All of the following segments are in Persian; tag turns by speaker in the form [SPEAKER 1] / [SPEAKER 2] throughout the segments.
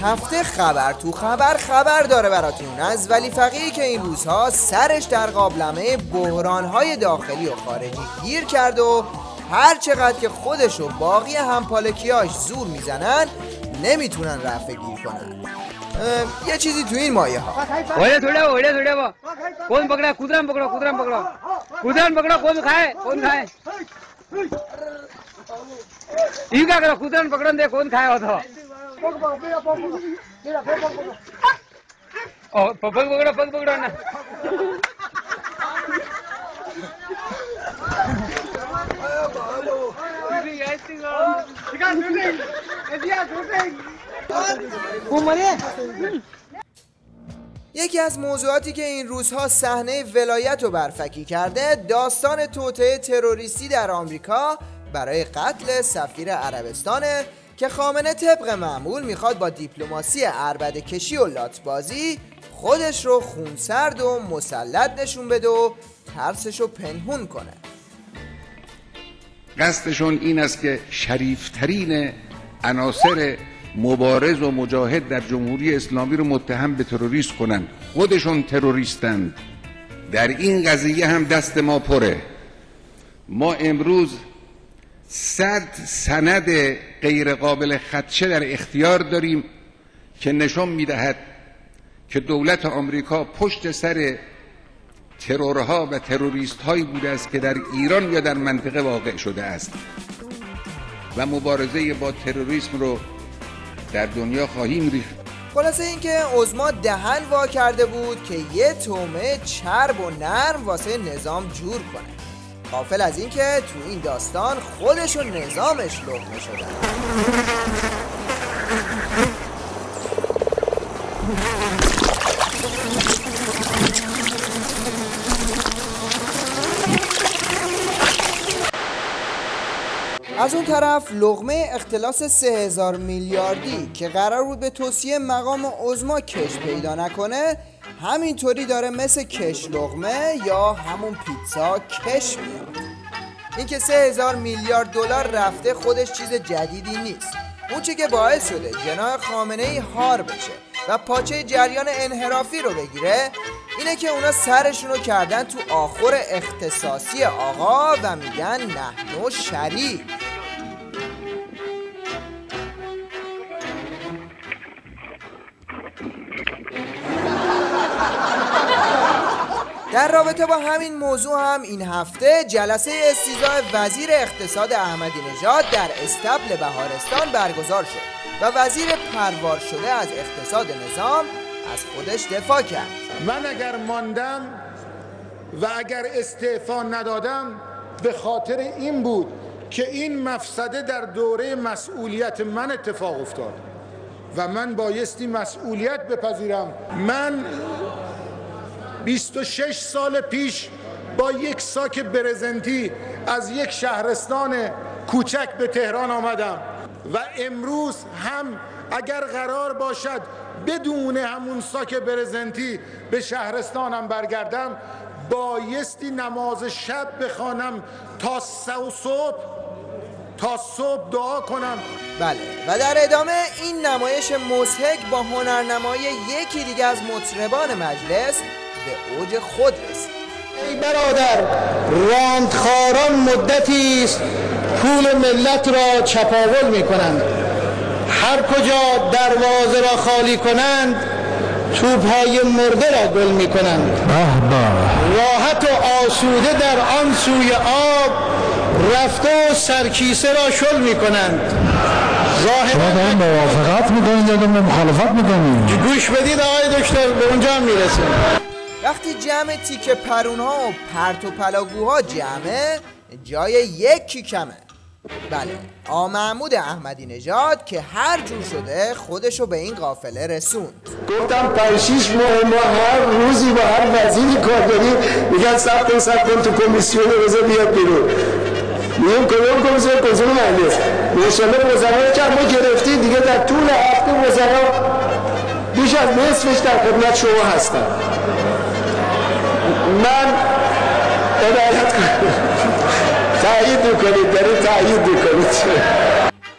[SPEAKER 1] هفته خبر تو خبر داره براتون از ولی فقیهی که این روزها سرش در قابلمه بحرانهای داخلی و خارجی گیر کرد و هر چقدر که خودش و باقی همپالکیاش زور میزنن نمیتونن رفع گیر کنن. یه چیزی تو این مایه ها.
[SPEAKER 2] اوله थोड़ा वो कौन पकड़ा कुदरन पकड़ो कौन खाए ये क्या करो कुदरन पकड़न दे कौन खाए हो तो ओ पग पकड़ो ना
[SPEAKER 1] یکی از موضوعاتی که این روزها صحنه ولایت رو برفکی کرده داستان توطئه تروریستی در آمریکا برای قتل سفیر عربستانه که خامنه طبق معمول میخواد با دیپلماسی عربده کشی و لاتبازی خودش رو خونسرد و مسلط نشون بده و ترسش رو پنهون کنه.
[SPEAKER 3] قصدشون این است که شریفترین عناصر مبارز و مجاهد در جمهوری اسلامی رو متهم به تروریست کنند. خودشون تروریستند. در این قضیه هم دست ما پره. ما امروز 100 سند غیر قابل خدشه در اختیار داریم که نشان میدهد که دولت آمریکا پشت سر ترورها و تروریست هایی بوده است که در ایران یا در منطقه واقع شده است و مبارزه با تروریسم رو در دنیا خواهیم ریخت.
[SPEAKER 1] خلاصه اینکه عظما دهن وا کرده بود که یه تومه چرب و نرم واسه نظام جور کنه، غافل از اینکه تو این داستان خودش و نظامش لقمه شدن. از اون طرف لقمه اختلاس 3000 میلیاردی که قرار بود به توصیه مقام عظما کش پیدا نکنه همینطوری داره مثل کش لقمه یا همون پیتزا کش میاد. این که 3000 میلیارد دلار رفته خودش چیز جدیدی نیست. اون چی که باعث شده جناح خامنه‌ای هار بشه و پاچه جریان انحرافی رو بگیره اینه که اونا سرشونو کردن تو آخر اختصاصی آقا و میگن نحن شریک. در رابطه با همین موضوع هم این هفته جلسه استیضاح وزیر اقتصاد احمدی نژاد در استبل بهارستان برگزار شد و وزیر پروار شده از اقتصاد نظام از خودش دفاع کرد.
[SPEAKER 4] من اگر ماندم و اگر استعفا ندادم به خاطر این بود که این مفسده در دوره مسئولیت من اتفاق افتاد و من بایستی مسئولیت بپذیرم. من 26 سال پیش با یک ساک برزنتی از یک شهرستان کوچک به تهران آمدم و امروز هم اگر قرار باشد بدون همون ساک برزنتی به شهرستانم برگردم بایستی نماز شب بخوانم تا صبح دعا کنم.
[SPEAKER 1] بله و در ادامه این نمایش مضحک با هنرنمای یکی دیگه از مطربان مجلس به اوج خود رسید.
[SPEAKER 4] ای برادر، راندخاران مدتی است پول ملت را چپاول می کنند. هر کجا دروازه را خالی کنند توپ‌های مرده را گل می کنند. راحت و آسوده در آن سوی آب رفته و سرکیسه را شل می کنند.
[SPEAKER 5] ظاهراً موافقت میکنید یا مخالفت میکنید؟
[SPEAKER 4] گوش بدید آقای دکتر، به اونجا هم میرسیم.
[SPEAKER 1] وقتی جمع تیکه پرونها و پرت و پلاگوها جمعه جای یکی کمه. بله آقا محمود احمدی نژاد که هر جور شده خودشو به این قافله رسوند.
[SPEAKER 4] گفتم 5-6 ماه ما هر روزی با هر وزیری کار داریم میگن سب کن تو کمیسیون روزه بیاد بیرون. میگم کدوم کمیسیون مجلس انشالله وزرا که ما گرفتیم دیگه در طول هفته وزرا بیش از نصفش در خدمت شما هستن. من هدایت کنم تایید میکنید، دارید تایید میکنید.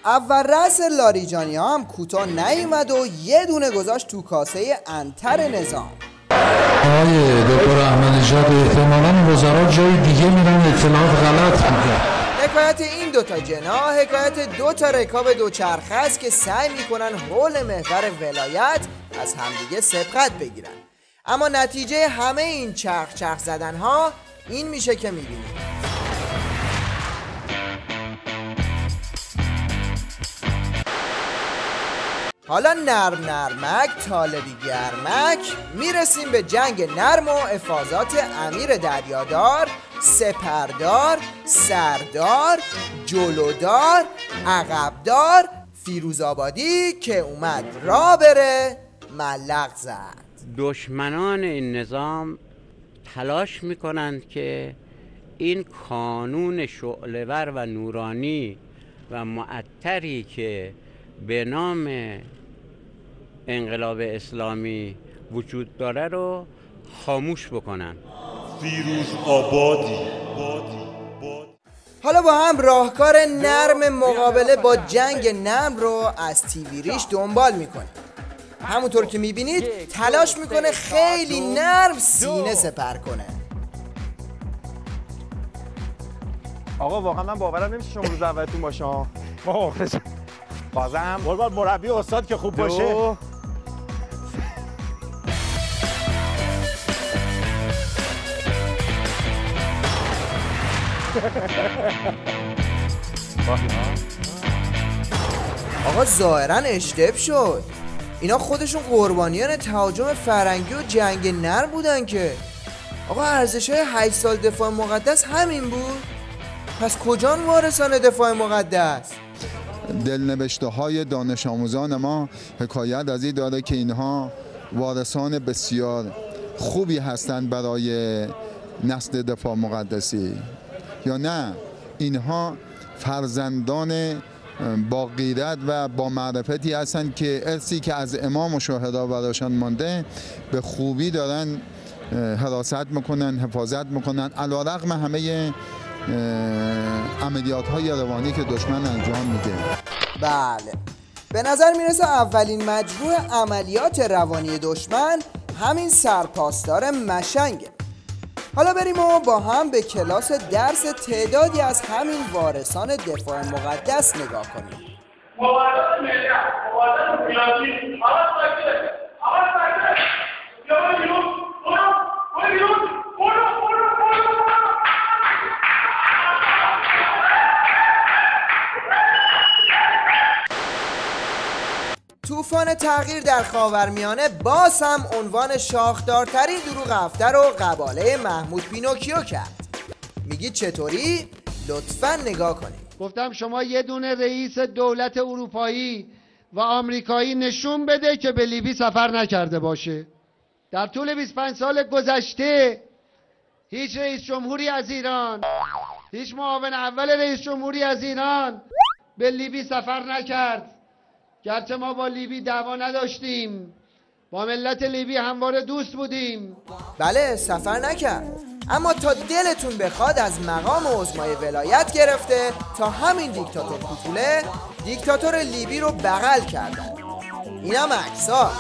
[SPEAKER 1] اول رأس لاریجانی ها هم کوتاه نیومد و یه دونه گذاشت تو کاسه انتر نظام.
[SPEAKER 5] آقای دکتر احمدی نژاد احتمالاً وزرا جای دیگه میرن اطلاعات غلط میگن.
[SPEAKER 1] حکایت این دوتا جناح حکایت دوتا رکاب دوچرخه است که سعی میکنن حول محور ولایت از همدیگه سبقت بگیرن، اما نتیجه همه این چرخ زدن ها این میشه که میبینید. حالا نرمک طالبی گرمک میرسیم به جنگ نرم و افاضات امیر دریادار، سپردار، سردار، جلودار، عقبدار، فیروزآبادی که اومد را بره ملق زد.
[SPEAKER 6] دشمنان این نظام تلاش میکنند که این کانون شعله‌ور و نورانی و معطری که به نام انقلاب اسلامی وجود داره رو خاموش بکنن.
[SPEAKER 7] فیروزآبادی.
[SPEAKER 1] حالا با هم راهکار نرم مقابله با جنگ نرم رو از تیوی ریش دنبال میکنه. همونطور که میبینید تلاش میکنه خیلی نرم سینه سپر کنه.
[SPEAKER 8] آقا واقعا من باورم نمیشه شما روز اولتون باشه. بازم قربان مربی استاد که خوب باشه.
[SPEAKER 1] آقا ظاهرا اشتباه شد. اینا خودشون قربانیان تهاجم فرنگی و جنگ نرم بودن که. آقا ارزش‌های 8 سال دفاع مقدس همین بود؟ پس کجان وارثان دفاع مقدس؟
[SPEAKER 9] دلنوشته های دانش آموزان ما حکایت از این داره که اینها وارثان بسیار خوبی هستند برای نسل دفاع مقدسی، یا نه اینها فرزندان با غیرت و با معرفتی هستند که ارثی که از امام و شهدا براشان مانده به خوبی دارن حراست میکنن، حفاظت میکنن علیرغم همه عملیات های روانی که دشمن انجام میده.
[SPEAKER 1] بله، به نظر میرسه اولین مجموع عملیات روانی دشمن همین سرپاسدار مشنگه. حالا بریم و با هم به کلاس درس تعدادی از همین وارثان دفاع مقدس نگاه کنیم.
[SPEAKER 10] مبارزات ملت، مبارزات ریاضی، آواز ساکت، آواز ساکت، یا بیرون، برو بیرون، برو.
[SPEAKER 1] طوفان تغییر در خاورمیانه باز هم عنوان شاخدارترین دروغ هفته رو قباله محمود پینوکیو کرد. میگید چطوری؟ لطفاً نگاه کنید.
[SPEAKER 11] گفتم شما یه دونه رئیس دولت اروپایی و آمریکایی نشون بده که به لیبی سفر نکرده باشه. در طول 25 سال گذشته هیچ رئیس جمهوری از ایران، هیچ معاون اول رئیس جمهوری از ایران به لیبی سفر نکرد. گرچه ما با لیبی دعوا نداشتیم، با ملت لیبی همواره دوست بودیم.
[SPEAKER 1] بله سفر نکرد، اما تا دلتون بخواد از مقام عظمای ولایت گرفته تا همین دیکتاتور کوتوله دیکتاتور لیبی رو بغل کردن. اینم عکساش.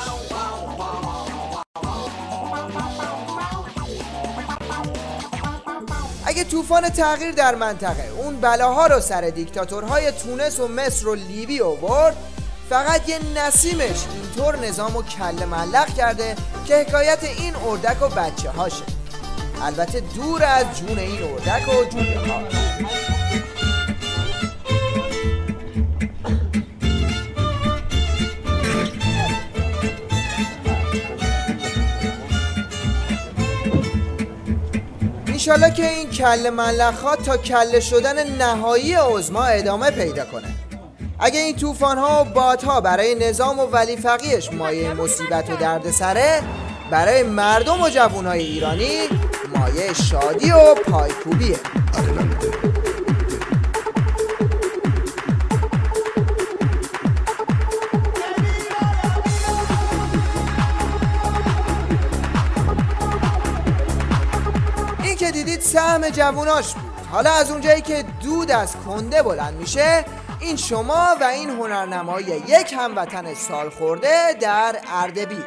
[SPEAKER 1] اگه طوفان تغییر در منطقه اون بلاها رو سر دیکتاتورهای تونس و مصر و لیبی آورد، فقط یه نسیمش اینطور نظامو کله ملق کرده که حکایت این اردک و بچه هاشه. البته دور از جون این اردک و جون ها. انشالله که این کله ملق ها تا کله شدن نهایی عظما ادامه پیدا کنه. اگه این طوفان ها و بادها برای نظام و ولی فقیهش مایه مصیبت و دردسره، برای مردم و جوانهای ایرانی مایه شادی و پایکوبیه. این که دیدید سهم جووناش بود. حالا از اونجایی که دود از کنده بلند میشه، این شما و این هنرنمای یک هموطن سالخورده در اردبیل.